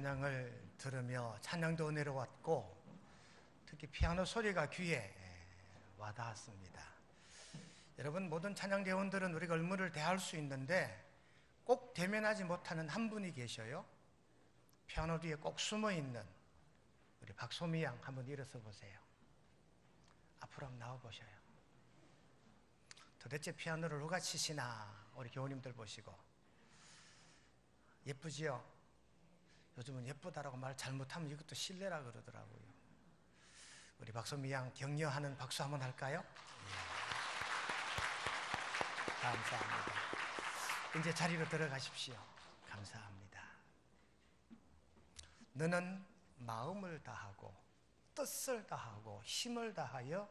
찬양을 들으며 찬양도 은혜로 왔고 특히 피아노 소리가 귀에 와닿았습니다. 여러분, 모든 찬양대원들은 우리가 의무를 다할 수 있는데 꼭 대면하지 못하는 한 분이 계셔요. 피아노 뒤에 꼭 숨어있는 우리 박소미 양, 한번 일어서 보세요. 앞으로 한번 나와보셔요. 도대체 피아노를 누가 치시나 우리 교우님들 보시고. 예쁘지요? 요즘은 예쁘다라고 말 잘못하면 이것도 실례라 그러더라고요. 우리 박소미 양 격려하는 박수 한번 할까요? 감사합니다. 이제 자리로 들어가십시오. 감사합니다. 너는 마음을 다하고 뜻을 다하고 힘을 다하여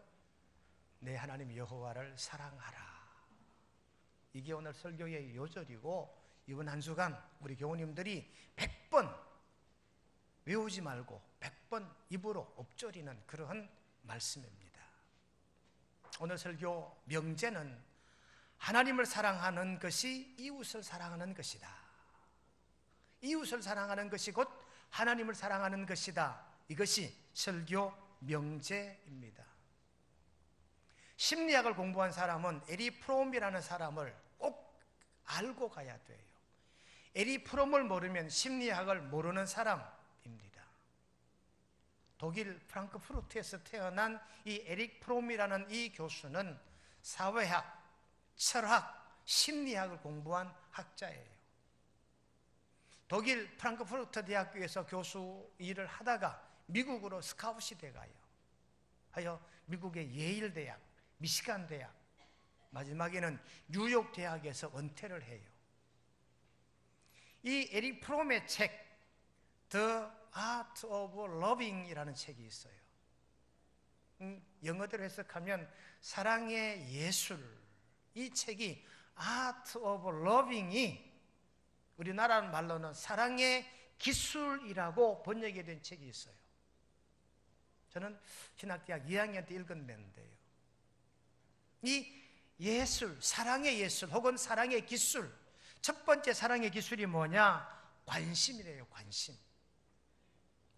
내 하나님 여호와를 사랑하라. 이게 오늘 설교의 요절이고, 이번 한 주간 우리 교우님들이 100번 외우지 말고 100번 입으로 엎조리는 그러한 말씀입니다. 오늘 설교 명제는 하나님을 사랑하는 것이 이웃을 사랑하는 것이다. 이웃을 사랑하는 것이 곧 하나님을 사랑하는 것이다. 이것이 설교 명제입니다. 심리학을 공부한 사람은 에리 프롬이라는 사람을 꼭 알고 가야 돼요. 에리 프롬을 모르면 심리학을 모르는 사람입니다. 독일 프랑크푸르트에서 태어난 이 에릭 프롬이라는 이 교수는 사회학, 철학, 심리학을 공부한 학자예요. 독일 프랑크푸르트 대학교에서 교수 일을 하다가 미국으로 스카웃이 돼가요. 하여 미국의 예일 대학, 미시간 대학, 마지막에는 뉴욕 대학에서 은퇴를 해요. 이 에릭 프롬의 책 The Art of Loving이라는 책이 있어요. 영어대로 해석하면 사랑의 예술. 이 책이 Art of Loving이 우리나라 말로는 사랑의 기술이라고 번역이 된 책이 있어요. 저는 신학대학 2학년 때 읽었는데요. 이 예술, 사랑의 예술 혹은 사랑의 기술, 첫 번째 사랑의 기술이 뭐냐? 관심이래요. 관심.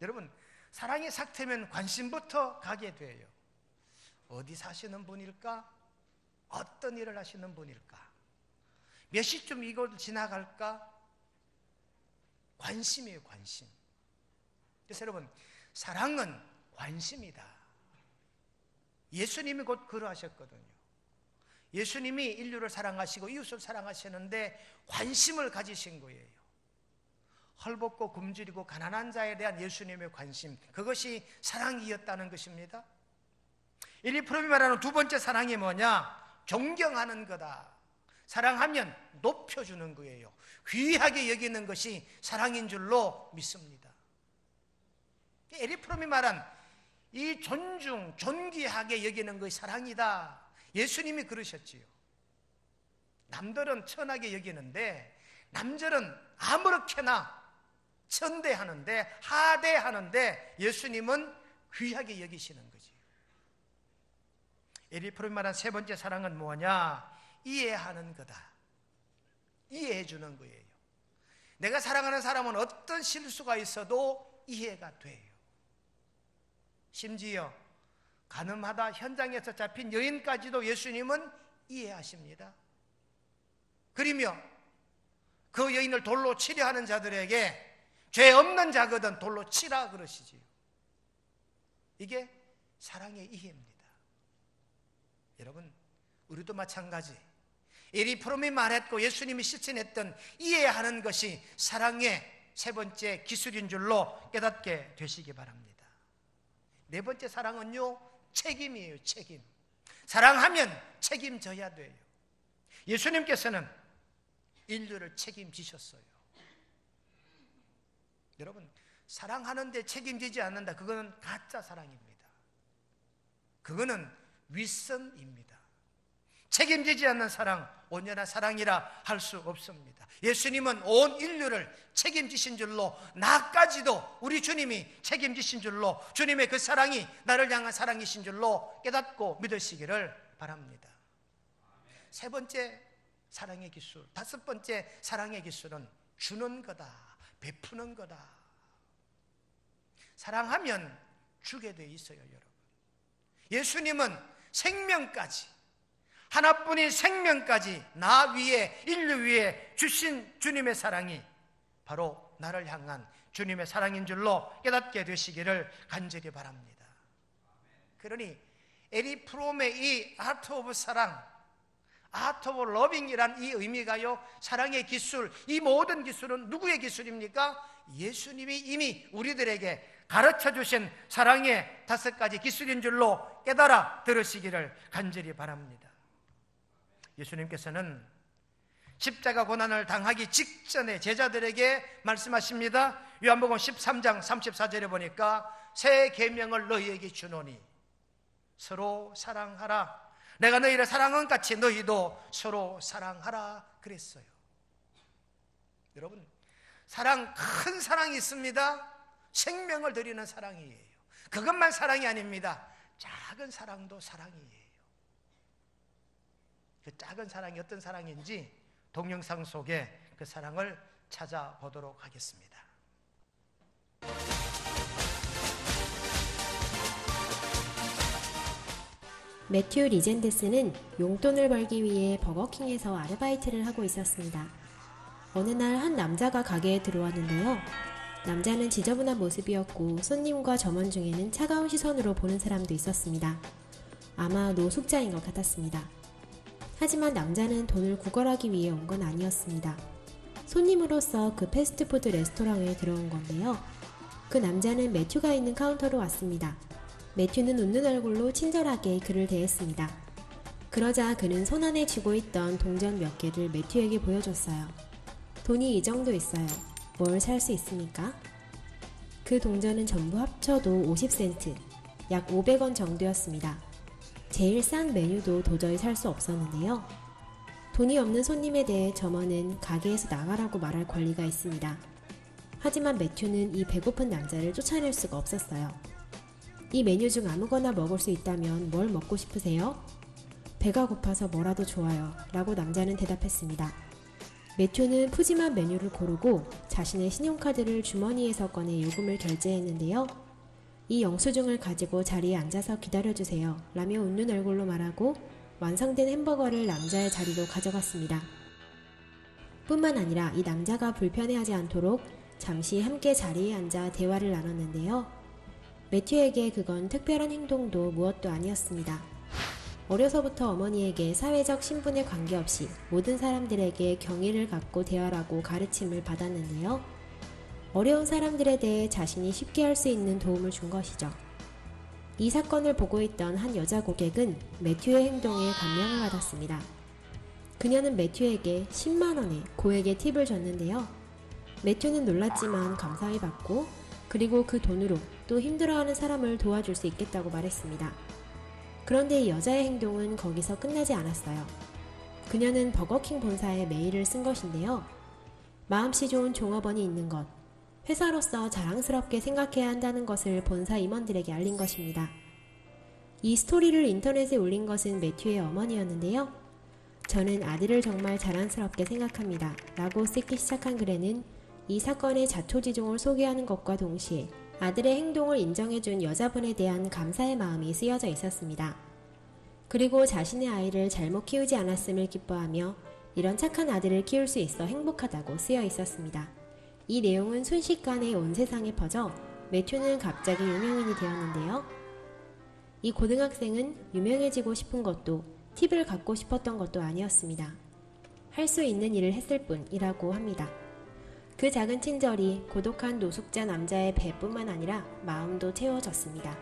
여러분, 사랑이 삭트면 관심부터 가게 돼요. 어디 사시는 분일까? 어떤 일을 하시는 분일까? 몇 시쯤 이곳을 지나갈까? 관심이에요. 관심. 그래서 여러분, 사랑은 관심이다. 예수님이 곧 그러하셨거든요. 예수님이 인류를 사랑하시고 이웃을 사랑하시는데 관심을 가지신 거예요. 헐벗고 굶주리고 가난한 자에 대한 예수님의 관심, 그것이 사랑이었다는 것입니다. 에릭 프롬이 말하는 두 번째 사랑이 뭐냐? 존경하는 거다. 사랑하면 높여주는 거예요. 귀하게 여기는 것이 사랑인 줄로 믿습니다. 에릭 프롬이 말한 이 존중, 존귀하게 여기는 것이 사랑이다. 예수님이 그러셨지요. 남들은 천하게 여기는데 남들은 아무렇게나 천대하는데 하대하는데 예수님은 귀하게 여기시는 거지. 에릭 프롬이 말한 세 번째 사랑은 뭐냐? 이해하는 거다. 이해해 주는 거예요. 내가 사랑하는 사람은 어떤 실수가 있어도 이해가 돼요. 심지어 가늠하다 현장에서 잡힌 여인까지도 예수님은 이해하십니다. 그러며 그 여인을 돌로 치려 하는 자들에게 죄 없는 자거든 돌로 치라 그러시지요. 이게 사랑의 이해입니다. 여러분, 우리도 마찬가지. 에릭 프롬이 말했고 예수님이 실천했던 이해하는 것이 사랑의 세 번째 기술인 줄로 깨닫게 되시기 바랍니다. 네 번째 사랑은요, 책임이에요. 책임. 사랑하면 책임져야 돼요. 예수님께서는 인류를 책임지셨어요. 여러분, 사랑하는데 책임지지 않는다, 그거는 가짜 사랑입니다. 그거는 윗선입니다. 책임지지 않는 사랑, 온전한 사랑이라 할 수 없습니다. 예수님은 온 인류를 책임지신 줄로, 나까지도 우리 주님이 책임지신 줄로, 주님의 그 사랑이 나를 향한 사랑이신 줄로 깨닫고 믿으시기를 바랍니다. 세 번째 사랑의 기술, 다섯 번째 사랑의 기술은 주는 거다, 베푸는 거다. 사랑하면 주게 돼 있어요, 여러분. 예수님은 생명까지, 하나뿐인 생명까지 나 위에, 인류 위에 주신 주님의 사랑이 바로 나를 향한 주님의 사랑인 줄로 깨닫게 되시기를 간절히 바랍니다. 그러니 에리 프롬의 이 아트 오브 사랑, 아트 오브 러빙이란 이 의미가요, 사랑의 기술, 이 모든 기술은 누구의 기술입니까? 예수님이 이미 우리들에게 가르쳐 주신 사랑의 5가지 기술인 줄로 깨달아 들으시기를 간절히 바랍니다. 예수님께서는 십자가 고난을 당하기 직전에 제자들에게 말씀하십니다. 요한복음 13장 34절에 보니까 새 계명을 너희에게 주노니 서로 사랑하라. 내가 너희를 사랑한 같이 너희도 서로 사랑하라 그랬어요. 여러분, 사랑, 큰 사랑이 있습니다. 생명을 드리는 사랑이에요. 그것만 사랑이 아닙니다. 작은 사랑도 사랑이에요. 그 작은 사랑이 어떤 사랑인지 동영상 속에 그 사랑을 찾아보도록 하겠습니다. 매튜 리젠데스는 용돈을 벌기 위해 버거킹에서 아르바이트를 하고 있었습니다. 어느 날 한 남자가 가게에 들어왔는데요. 남자는 지저분한 모습이었고 손님과 점원 중에는 차가운 시선으로 보는 사람도 있었습니다. 아마 노숙자인 것 같았습니다. 하지만 남자는 돈을 구걸하기 위해 온 건 아니었습니다. 손님으로서 그 패스트푸드 레스토랑에 들어온 건데요. 그 남자는 매튜가 있는 카운터로 왔습니다. 매튜는 웃는 얼굴로 친절하게 그를 대했습니다. 그러자 그는 손안에 쥐고 있던 동전 몇 개를 매튜에게 보여줬어요. 돈이 이 정도 있어요. 뭘 살 수 있습니까? 그 동전은 전부 합쳐도 50센트, 약 500원 정도였습니다. 제일 싼 메뉴도 도저히 살 수 없었는데요. 돈이 없는 손님에 대해 점원은 가게에서 나가라고 말할 권리가 있습니다. 하지만 매튜는 이 배고픈 남자를 쫓아낼 수가 없었어요. 이 메뉴 중 아무거나 먹을 수 있다면 뭘 먹고 싶으세요? 배가 고파서 뭐라도 좋아요 라고 남자는 대답했습니다. 매튜는 푸짐한 메뉴를 고르고 자신의 신용카드를 주머니에서 꺼내 요금을 결제했는데요. 이 영수증을 가지고 자리에 앉아서 기다려주세요 라며 웃는 얼굴로 말하고 완성된 햄버거를 남자의 자리로 가져갔습니다. 뿐만 아니라 이 남자가 불편해하지 않도록 잠시 함께 자리에 앉아 대화를 나눴는데요. 매튜에게 그건 특별한 행동도 무엇도 아니었습니다. 어려서부터 어머니에게 사회적 신분에 관계없이 모든 사람들에게 경의를 갖고 대하라고 가르침을 받았는데요. 어려운 사람들에 대해 자신이 쉽게 할 수 있는 도움을 준 것이죠. 이 사건을 보고 있던 한 여자 고객은 매튜의 행동에 감명을 받았습니다. 그녀는 매튜에게 10만원의 고액의 팁을 줬는데요. 매튜는 놀랐지만 감사히 받고 그리고 그 돈으로 또 힘들어하는 사람을 도와줄 수 있겠다고 말했습니다. 그런데 이 여자의 행동은 거기서 끝나지 않았어요. 그녀는 버거킹 본사에 메일을 쓴 것인데요. 마음씨 좋은 종업원이 있는 것, 회사로서 자랑스럽게 생각해야 한다는 것을 본사 임원들에게 알린 것입니다. 이 스토리를 인터넷에 올린 것은 매튜의 어머니였는데요. 저는 아들을 정말 자랑스럽게 생각합니다 라고 쓰기 시작한 글에는 이 사건의 자초지종을 소개하는 것과 동시에 아들의 행동을 인정해준 여자분에 대한 감사의 마음이 쓰여져 있었습니다. 그리고 자신의 아이를 잘못 키우지 않았음을 기뻐하며 이런 착한 아들을 키울 수 있어 행복하다고 쓰여 있었습니다. 이 내용은 순식간에 온 세상에 퍼져 매튜는 갑자기 유명인이 되었는데요. 이 고등학생은 유명해지고 싶은 것도 팁을 갖고 싶었던 것도 아니었습니다. 할 수 있는 일을 했을 뿐이라고 합니다. 그 작은 친절이 고독한 노숙자 남자의 배뿐만 아니라 마음도 채워졌습니다.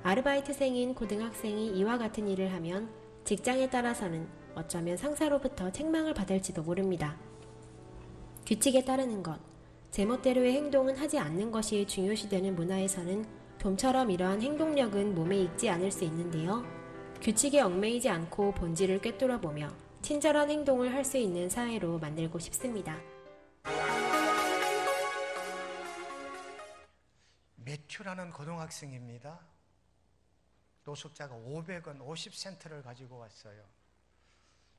아르바이트생인 고등학생이 이와 같은 일을 하면 직장에 따라서는 어쩌면 상사로부터 책망을 받을지도 모릅니다. 규칙에 따르는 것, 제멋대로의 행동은 하지 않는 것이 중요시되는 문화에서는 좀처럼 이러한 행동력은 몸에 익지 않을 수 있는데요. 규칙에 얽매이지 않고 본질을 꿰뚫어보며 친절한 행동을 할 수 있는 사회로 만들고 싶습니다. 매튜라는 고등학생입니다. 노숙자가 500원 50센트를 가지고 왔어요.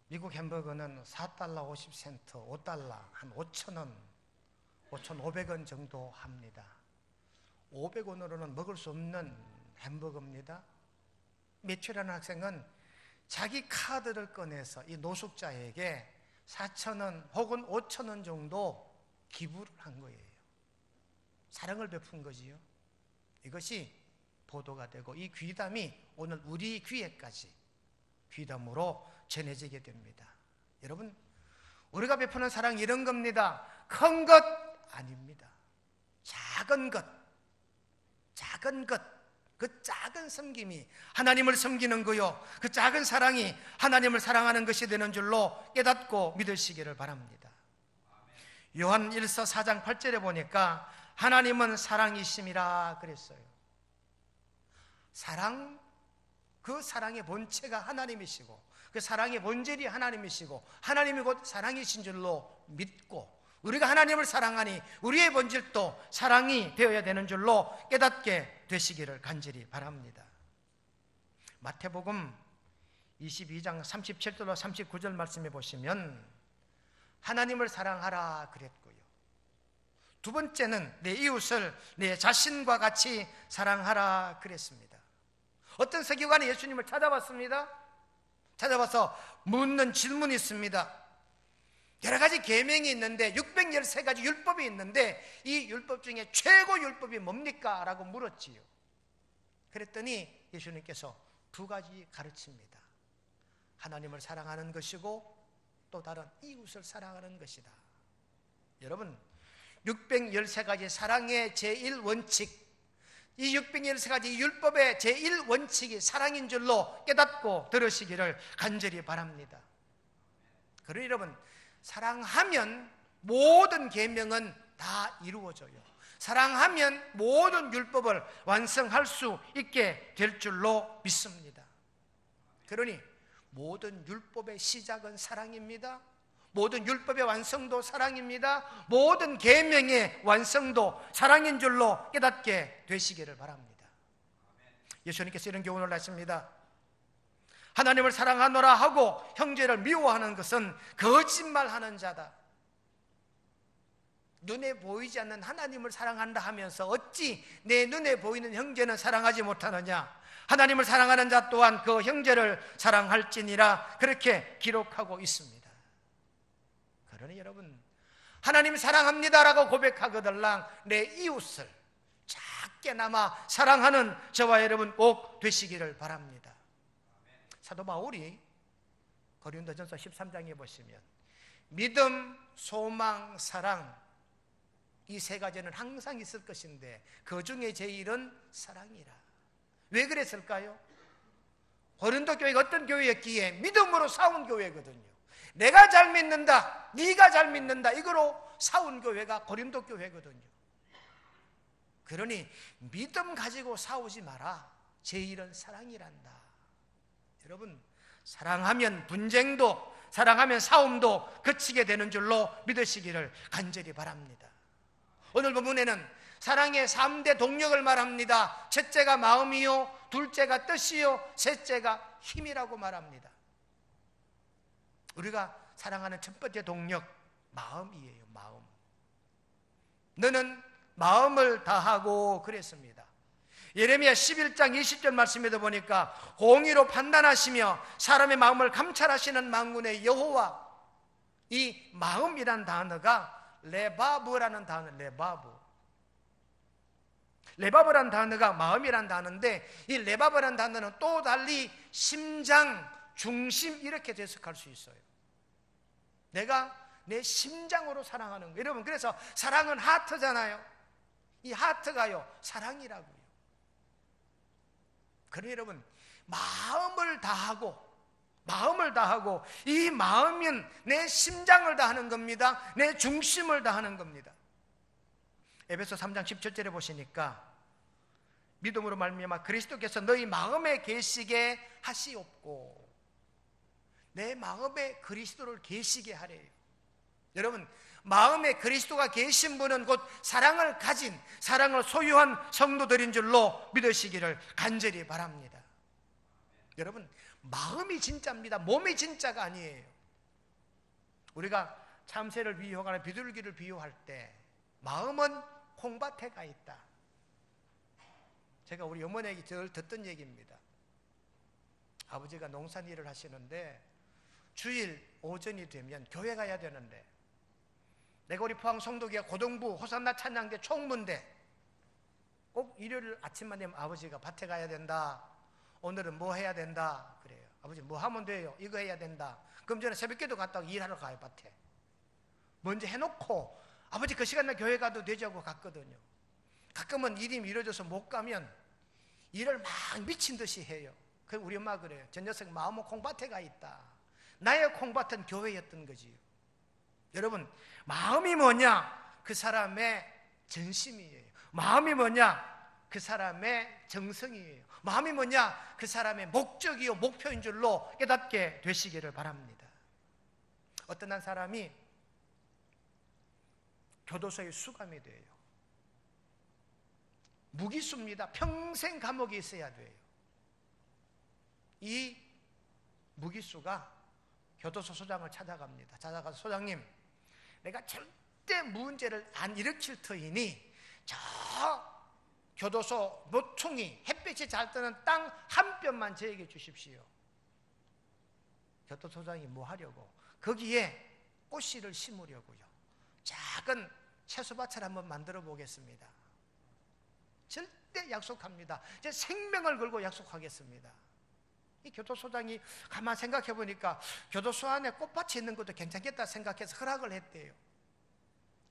미국 햄버거는 4달러 50센트, 5달러, 한 5,000원, 5,500원 정도 합니다. 500원으로는 먹을 수 없는 햄버거입니다. 매튜라는 학생은 자기 카드를 꺼내서 이 노숙자에게 4,000원 혹은 5,000원 정도 기부를 한 거예요. 사랑을 베푼 거지요. 이것이 보도가 되고 이 귀담이 오늘 우리 귀에까지 귀담으로 전해지게 됩니다. 여러분, 우리가 베푸는 사랑 이런 겁니다. 큰 것 아닙니다. 작은 것, 그 작은 섬김이 하나님을 섬기는 거요, 그 작은 사랑이 하나님을 사랑하는 것이 되는 줄로 깨닫고 믿으시기를 바랍니다. 요한 1서 4장 8절에 보니까 하나님은 사랑이심이라 그랬어요. 사랑, 그 사랑의 본체가 하나님이시고 그 사랑의 본질이 하나님이시고 하나님이 곧 사랑이신 줄로 믿고 우리가 하나님을 사랑하니 우리의 본질도 사랑이 되어야 되는 줄로 깨닫게 되시기를 간절히 바랍니다. 마태복음 22장 37절로 39절 말씀해 보시면 하나님을 사랑하라 그랬고요, 두 번째는 내 이웃을 내 자신과 같이 사랑하라 그랬습니다. 어떤 서기관이 예수님을 찾아봤습니다. 찾아와서 묻는 질문이 있습니다. 여러 가지 계명이 있는데 613가지 율법이 있는데 이 율법 중에 최고 율법이 뭡니까? 라고 물었지요. 그랬더니 예수님께서 두 가지 가르칩니다. 하나님을 사랑하는 것이고 또 다른 이웃을 사랑하는 것이다. 여러분, 613가지 사랑의 제1원칙, 이 613가지 율법의 제1원칙이 사랑인 줄로 깨닫고 들으시기를 간절히 바랍니다. 그러니 여러분, 사랑하면 모든 계명은 다 이루어져요. 사랑하면 모든 율법을 완성할 수 있게 될 줄로 믿습니다. 그러니 모든 율법의 시작은 사랑입니다. 모든 율법의 완성도 사랑입니다. 모든 계명의 완성도 사랑인 줄로 깨닫게 되시기를 바랍니다. 예수님께서 이런 교훈을 하십니다. 하나님을 사랑하노라 하고 형제를 미워하는 것은 거짓말하는 자다. 눈에 보이지 않는 하나님을 사랑한다 하면서 어찌 내 눈에 보이는 형제는 사랑하지 못하느냐. 하나님을 사랑하는 자 또한 그 형제를 사랑할지니라, 그렇게 기록하고 있습니다. 그러니 여러분, 하나님 사랑합니다라고 고백하거들랑 내 이웃을 작게나마 사랑하는 저와 여러분 꼭 되시기를 바랍니다. 사도 바울이 고린도전서 13장에 보시면 믿음, 소망, 사랑, 이 세 가지는 항상 있을 것인데 그 중에 제일은 사랑이라. 왜 그랬을까요? 고린도 교회가 어떤 교회였기에 믿음으로 싸운 교회거든요. 내가 잘 믿는다, 네가 잘 믿는다, 이거로 싸운 교회가 고린도 교회거든요. 그러니 믿음 가지고 싸우지 마라. 제일은 사랑이란다. 여러분, 사랑하면 분쟁도, 사랑하면 싸움도 그치게 되는 줄로 믿으시기를 간절히 바랍니다. 오늘 본문에는 사랑의 3대 동력을 말합니다. 첫째가 마음이요, 둘째가 뜻이요, 셋째가 힘이라고 말합니다. 우리가 사랑하는 첫 번째 동력, 마음이에요. 마음. 너는 마음을 다하고 그랬습니다. 예레미야 11장 20절 말씀에도 보니까 공의로 판단하시며 사람의 마음을 감찰하시는 만군의 여호와, 이 마음이란 단어가 레바브라는 단어, 레바브라는 단어가 마음이란 단어인데 이 레바브라는 단어는 또 달리 심장, 중심 이렇게 해석할 수 있어요. 내가 내 심장으로 사랑하는 거예요. 여러분, 그래서 사랑은 하트잖아요. 이 하트가요, 사랑이라고요. 그러니 여러분, 마음을 다하고 이 마음은 내 심장을 다하는 겁니다. 내 중심을 다하는 겁니다. 에베소 3장 17절에 보시니까 믿음으로 말미암아 그리스도께서 너희 마음에 계시게 하시옵고, 내 마음에 그리스도를 계시게 하래요. 여러분, 마음에 그리스도가 계신 분은 곧 사랑을 가진, 사랑을 소유한 성도들인 줄로 믿으시기를 간절히 바랍니다. 여러분, 마음이 진짜입니다. 몸이 진짜가 아니에요. 우리가 참새를 비유하거나 비둘기를 비유할 때 마음은 콩밭에 가 있다, 제가 우리 어머니에게 늘 듣던 얘기입니다. 아버지가 농산일을 하시는데 주일 오전이 되면 교회 가야 되는데, 내가 우리 포항 성도교회 고등부 호산나 찬양대 총무인데 꼭 일요일 아침만 되면 아버지가 밭에 가야 된다, 오늘은 뭐 해야 된다 그래요. 아버지 뭐 하면 돼요? 이거 해야 된다. 그럼 저는 새벽기도 갔다가 일하러 가요. 밭에 먼저 해놓고 아버지 그 시간에 교회 가도 되자고 갔거든요. 가끔은 일이 미뤄져서 못 가면 일을 막 미친 듯이 해요. 그 우리 엄마가 그래요. 저 녀석 마음은 콩밭에 가 있다. 나의 콩밭은 교회였던 거지요. 여러분, 마음이 뭐냐? 그 사람의 전심이에요. 마음이 뭐냐? 그 사람의 정성이에요. 마음이 뭐냐? 그 사람의 목적이요 목표인 줄로 깨닫게 되시기를 바랍니다. 어떤 한 사람이 교도소에 수감이 돼요. 무기수입니다. 평생 감옥에 있어야 돼요. 이 무기수가 교도소 소장을 찾아갑니다. 찾아가서 소장님, 내가 절대 문제를 안 일으킬 터이니 저 교도소 모퉁이 햇빛이 잘 뜨는 땅 한 뼘만 저에게 주십시오. 교도소장이 뭐 하려고? 거기에 꽃씨를 심으려고요. 작은 채소밭을 한번 만들어 보겠습니다. 절대 약속합니다. 제 생명을 걸고 약속하겠습니다. 이 교도소장이 가만 생각해 보니까 교도소 안에 꽃밭이 있는 것도 괜찮겠다 생각해서 허락을 했대요.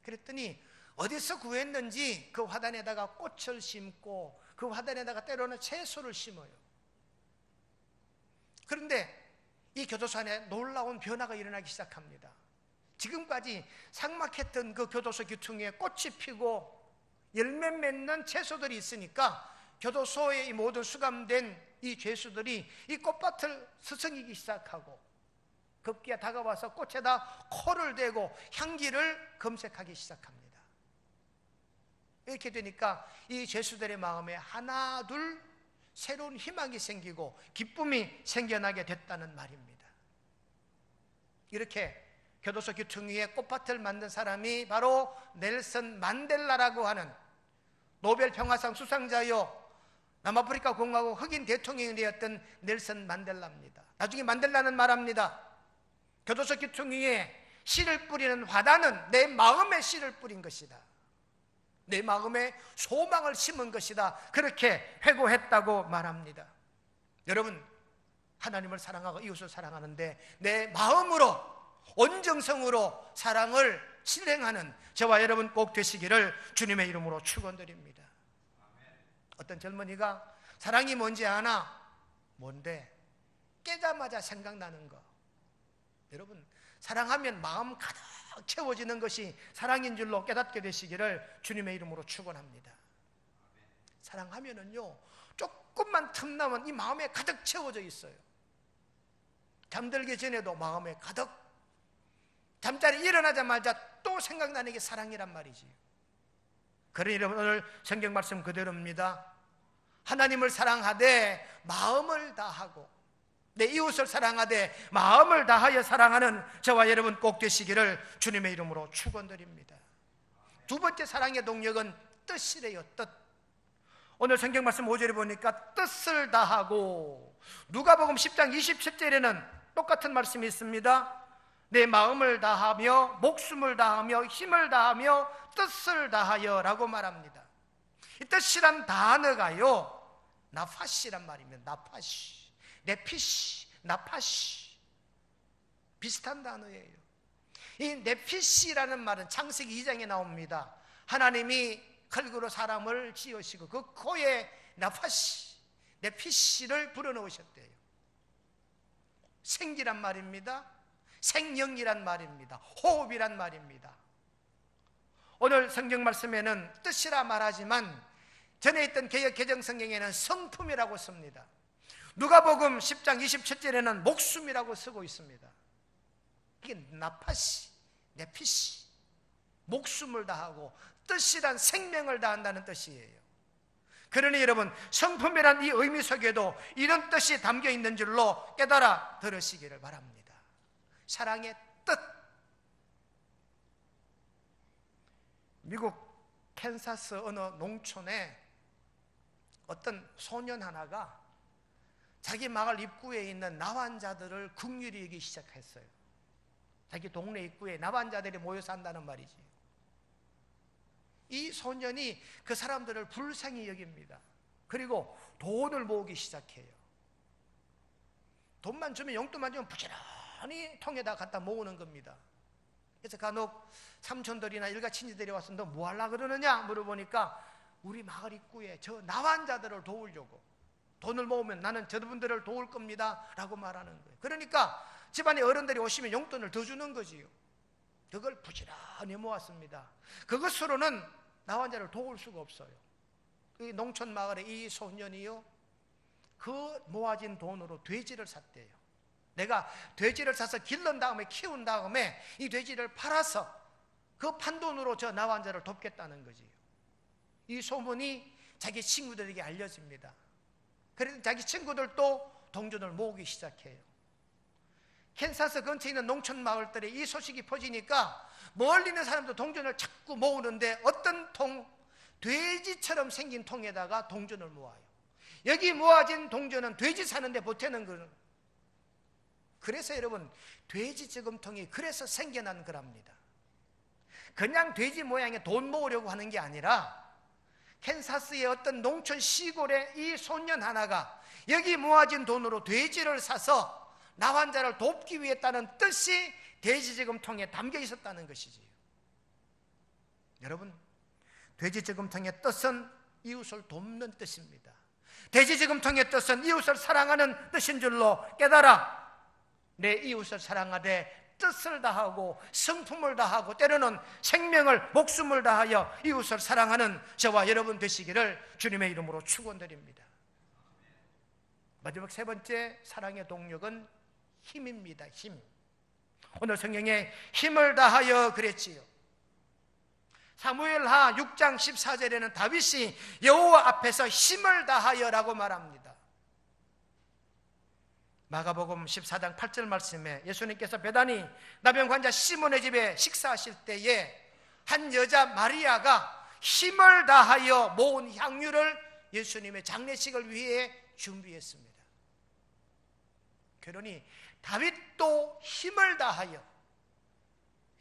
그랬더니 어디서 구했는지 그 화단에다가 꽃을 심고 그 화단에다가 때로는 채소를 심어요. 그런데 이 교도소 안에 놀라운 변화가 일어나기 시작합니다. 지금까지 삭막했던 그 교도소 귀퉁이에 꽃이 피고 열매 맺는 채소들이 있으니까 교도소에 이 모든 수감된 이 죄수들이 이 꽃밭을 스승이기 시작하고 급기야 다가와서 꽃에다 코를 대고 향기를 검색하기 시작합니다. 이렇게 되니까 이 죄수들의 마음에 하나 둘 새로운 희망이 생기고 기쁨이 생겨나게 됐다는 말입니다. 이렇게 교도소 귀퉁이에 꽃밭을 만든 사람이 바로 넬슨 만델라라고 하는 노벨 평화상 수상자요 남아프리카 공화국 흑인 대통령이 되었던 넬슨 만델라입니다. 나중에 만델라는 말합니다. 교도소 귀퉁이에 씨를 뿌리는 화단은 내 마음에 씨를 뿌린 것이다. 내 마음에 소망을 심은 것이다. 그렇게 회고했다고 말합니다. 여러분, 하나님을 사랑하고 이웃을 사랑하는데 내 마음으로 온정성으로 사랑을 실행하는 저와 여러분 꼭 되시기를 주님의 이름으로 축원드립니다. 어떤 젊은이가 사랑이 뭔지 아나? 뭔데? 깨자마자 생각나는 거. 여러분, 사랑하면 마음 가득 채워지는 것이 사랑인 줄로 깨닫게 되시기를 주님의 이름으로 축원합니다. 사랑하면은요 조금만 틈나면 이 마음에 가득 채워져 있어요. 잠들기 전에도 마음에 가득, 잠자리 일어나자마자 또 생각나는 게 사랑이란 말이지. 그러니 여러분, 오늘 성경 말씀 그대로입니다. 하나님을 사랑하되 마음을 다하고 내 이웃을 사랑하되 마음을 다하여 사랑하는 저와 여러분 꼭 되시기를 주님의 이름으로 축원드립니다. 두 번째 사랑의 동력은 뜻이래요. 뜻. 오늘 성경 말씀 5절에 보니까 뜻을 다하고, 누가복음 10장 27절에는 똑같은 말씀이 있습니다. 내 마음을 다하며 목숨을 다하며 힘을 다하며 뜻을 다하여 라고 말합니다. 이 뜻이란 단어가요 나파시란 말입니다. 나파시, 네피시, 나파시 비슷한 단어예요. 이 네피시라는 말은 창세기 2장에 나옵니다. 하나님이 흙으로 사람을 지으시고 그 코에 나파시, 네피시를 불어넣으셨대요. 생기란 말입니다. 생명이란 말입니다. 호흡이란 말입니다. 오늘 성경 말씀에는 뜻이라 말하지만 전에 있던 개역 개정 성경에는 성품이라고 씁니다. 누가복음 10장 27절에는 목숨이라고 쓰고 있습니다. 이게 나파시, 네피시, 목숨을 다하고 뜻이란 생명을 다한다는 뜻이에요. 그러니 여러분, 성품이란 이 의미 속에도 이런 뜻이 담겨 있는 줄로 깨달아 들으시기를 바랍니다. 사랑의 뜻. 미국 캔사스 어느 농촌에 어떤 소년 하나가 자기 마을 입구에 있는 나환자들을 긍휼히 여기기 시작했어요. 자기 동네 입구에 나환자들이 모여 산다는 말이지. 이 소년이 그 사람들을 불쌍히 여깁니다. 그리고 돈을 모으기 시작해요. 돈만 주면, 용돈만 주면 부지런히 통에다 갖다 모으는 겁니다. 그래서 간혹 삼촌들이나 일가 친지들이 와서 너 뭐 하려고 그러느냐 물어보니까 우리 마을 입구에 저 나환자들을 도우려고, 돈을 모으면 나는 저분들을 도울 겁니다 라고 말하는 거예요. 그러니까 집안에 어른들이 오시면 용돈을 더 주는 거지요. 그걸 부지런히 모았습니다. 그것으로는 나환자를 도울 수가 없어요. 이 농촌 마을에 이 소년이요, 그 모아진 돈으로 돼지를 샀대요. 내가 돼지를 사서 길른 다음에 키운 다음에 이 돼지를 팔아서 그 판돈으로 저 나환자를 돕겠다는 거지요. 이 소문이 자기 친구들에게 알려집니다. 그래서 자기 친구들도 동전을 모으기 시작해요. 캔사스 근처에 있는 농촌 마을들에 이 소식이 퍼지니까 멀리 있는 사람도 동전을 자꾸 모으는데, 어떤 통, 돼지처럼 생긴 통에다가 동전을 모아요. 여기 모아진 동전은 돼지 사는데 보태는 거는. 그래서 여러분, 돼지 저금통이 그래서 생겨난 거랍니다. 그냥 돼지 모양의 돈 모으려고 하는 게 아니라, 캔사스의 어떤 농촌 시골에 이 소년 하나가 여기 모아진 돈으로 돼지를 사서 나환자를 돕기 위해 했다는 뜻이 돼지저금통에 담겨 있었다는 것이지요. 여러분, 돼지저금통의 뜻은 이웃을 돕는 뜻입니다. 돼지저금통의 뜻은 이웃을 사랑하는 뜻인 줄로 깨달아 내 이웃을 사랑하되 뜻을 다하고 성품을 다하고 때로는 생명을, 목숨을 다하여 이웃을 사랑하는 저와 여러분 되시기를 주님의 이름으로 축원드립니다. 마지막 세 번째 사랑의 동력은 힘입니다. 힘. 오늘 성경에 힘을 다하여 그랬지요. 사무엘하 6장 14절에는 다윗이 여호와 앞에서 힘을 다하여라고 말합니다. 마가복음 14장 8절 말씀에 예수님께서 베다니 나병 환자 시몬의 집에 식사하실 때에 한 여자 마리아가 힘을 다하여 모은 향유를 예수님의 장례식을 위해 준비했습니다. 그러니 다윗도 힘을 다하여,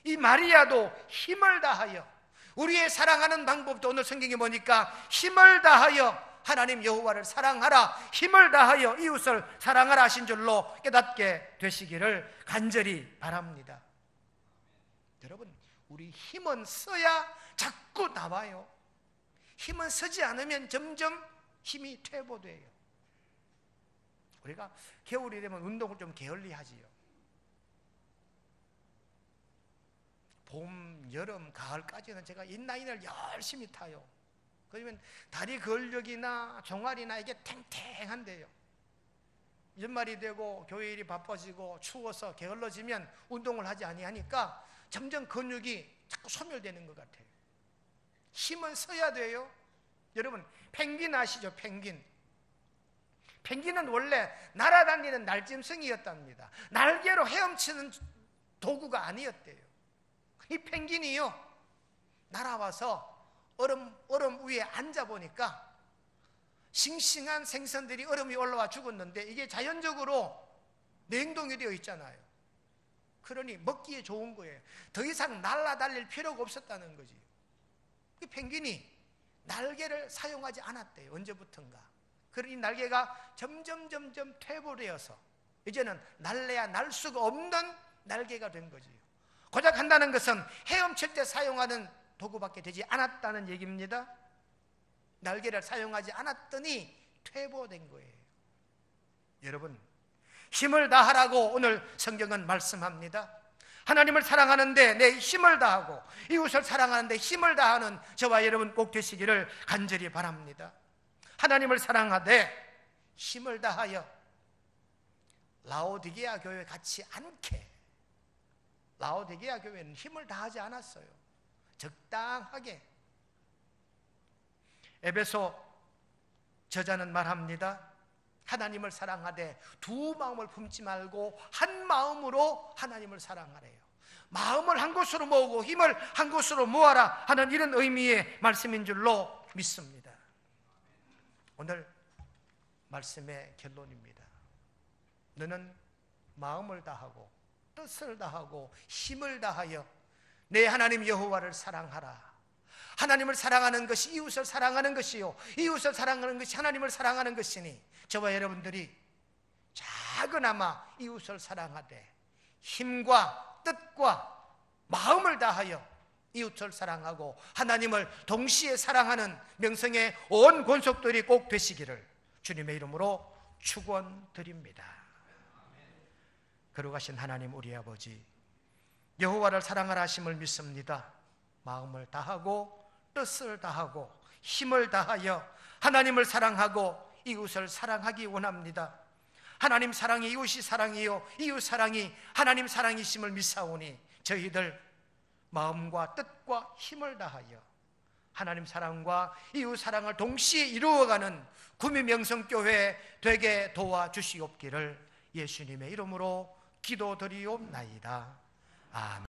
이 마리아도 힘을 다하여, 우리의 사랑하는 방법도 오늘 성경에 보니까 힘을 다하여 하나님 여호와를 사랑하라, 힘을 다하여 이웃을 사랑하라 하신 줄로 깨닫게 되시기를 간절히 바랍니다. 여러분, 우리 힘은 써야 자꾸 나와요. 힘은 쓰지 않으면 점점 힘이 퇴보돼요. 우리가 겨울이 되면 운동을 좀 게을리 하지요. 봄, 여름, 가을까지는 제가 인라인을 열심히 타요. 그러면 다리 근력이나 종아리나 이게 탱탱한데요. 연말이 되고 교회일이 바빠지고 추워서 게을러지면 운동을 하지 아니하니까 점점 근육이 자꾸 소멸되는 것 같아요. 힘은 써야 돼요. 여러분, 펭귄 아시죠? 펭귄은 원래 날아다니는 날짐승이었답니다. 날개로 헤엄치는 도구가 아니었대요. 이 펭귄이요, 날아와서 얼음 위에 앉아보니까 싱싱한 생선들이 얼음 위에 올라와 죽었는데 이게 자연적으로 냉동이 되어 있잖아요. 그러니 먹기에 좋은 거예요. 더 이상 날아다닐 필요가 없었다는 거지. 이 펭귄이 날개를 사용하지 않았대요. 언제부턴가. 그러니 날개가 점점 퇴보되어서 이제는 날래야 날 수가 없는 날개가 된 거지요. 고작 한다는 것은 헤엄칠 때 사용하는 도구밖에 되지 않았다는 얘기입니다. 날개를 사용하지 않았더니 퇴보된 거예요. 여러분, 힘을 다하라고 오늘 성경은 말씀합니다. 하나님을 사랑하는데 내 힘을 다하고 이웃을 사랑하는데 힘을 다하는 저와 여러분 꼭 되시기를 간절히 바랍니다. 하나님을 사랑하되 힘을 다하여 라오디게아 교회 같지 않게, 라오디게아 교회는 힘을 다하지 않았어요. 적당하게. 에베소 저자는 말합니다. 하나님을 사랑하되 두 마음을 품지 말고 한 마음으로 하나님을 사랑하래요. 마음을 한 곳으로 모으고 힘을 한 곳으로 모아라 하는 이런 의미의 말씀인 줄로 믿습니다. 오늘 말씀의 결론입니다. 너는 마음을 다하고 뜻을 다하고 힘을 다하여 내 하나님 여호와를 사랑하라. 하나님을 사랑하는 것이 이웃을 사랑하는 것이요, 이웃을 사랑하는 것이 하나님을 사랑하는 것이니 저와 여러분들이 작은아마 이웃을 사랑하되 힘과 뜻과 마음을 다하여 이웃을 사랑하고 하나님을 동시에 사랑하는 명성의 온 권속들이 꼭 되시기를 주님의 이름으로 축원드립니다. 거룩하신 하나님 우리 아버지, 여호와를 사랑하라 하심을 믿습니다. 마음을 다하고 뜻을 다하고 힘을 다하여 하나님을 사랑하고 이웃을 사랑하기 원합니다. 하나님 사랑이 이웃이 사랑이요, 이웃 사랑이 하나님 사랑이심을 믿사오니 저희들 마음과 뜻과 힘을 다하여 하나님 사랑과 이웃 사랑을 동시에 이루어가는 구미명성교회 되게 도와주시옵기를 예수님의 이름으로 기도드리옵나이다. 아멘.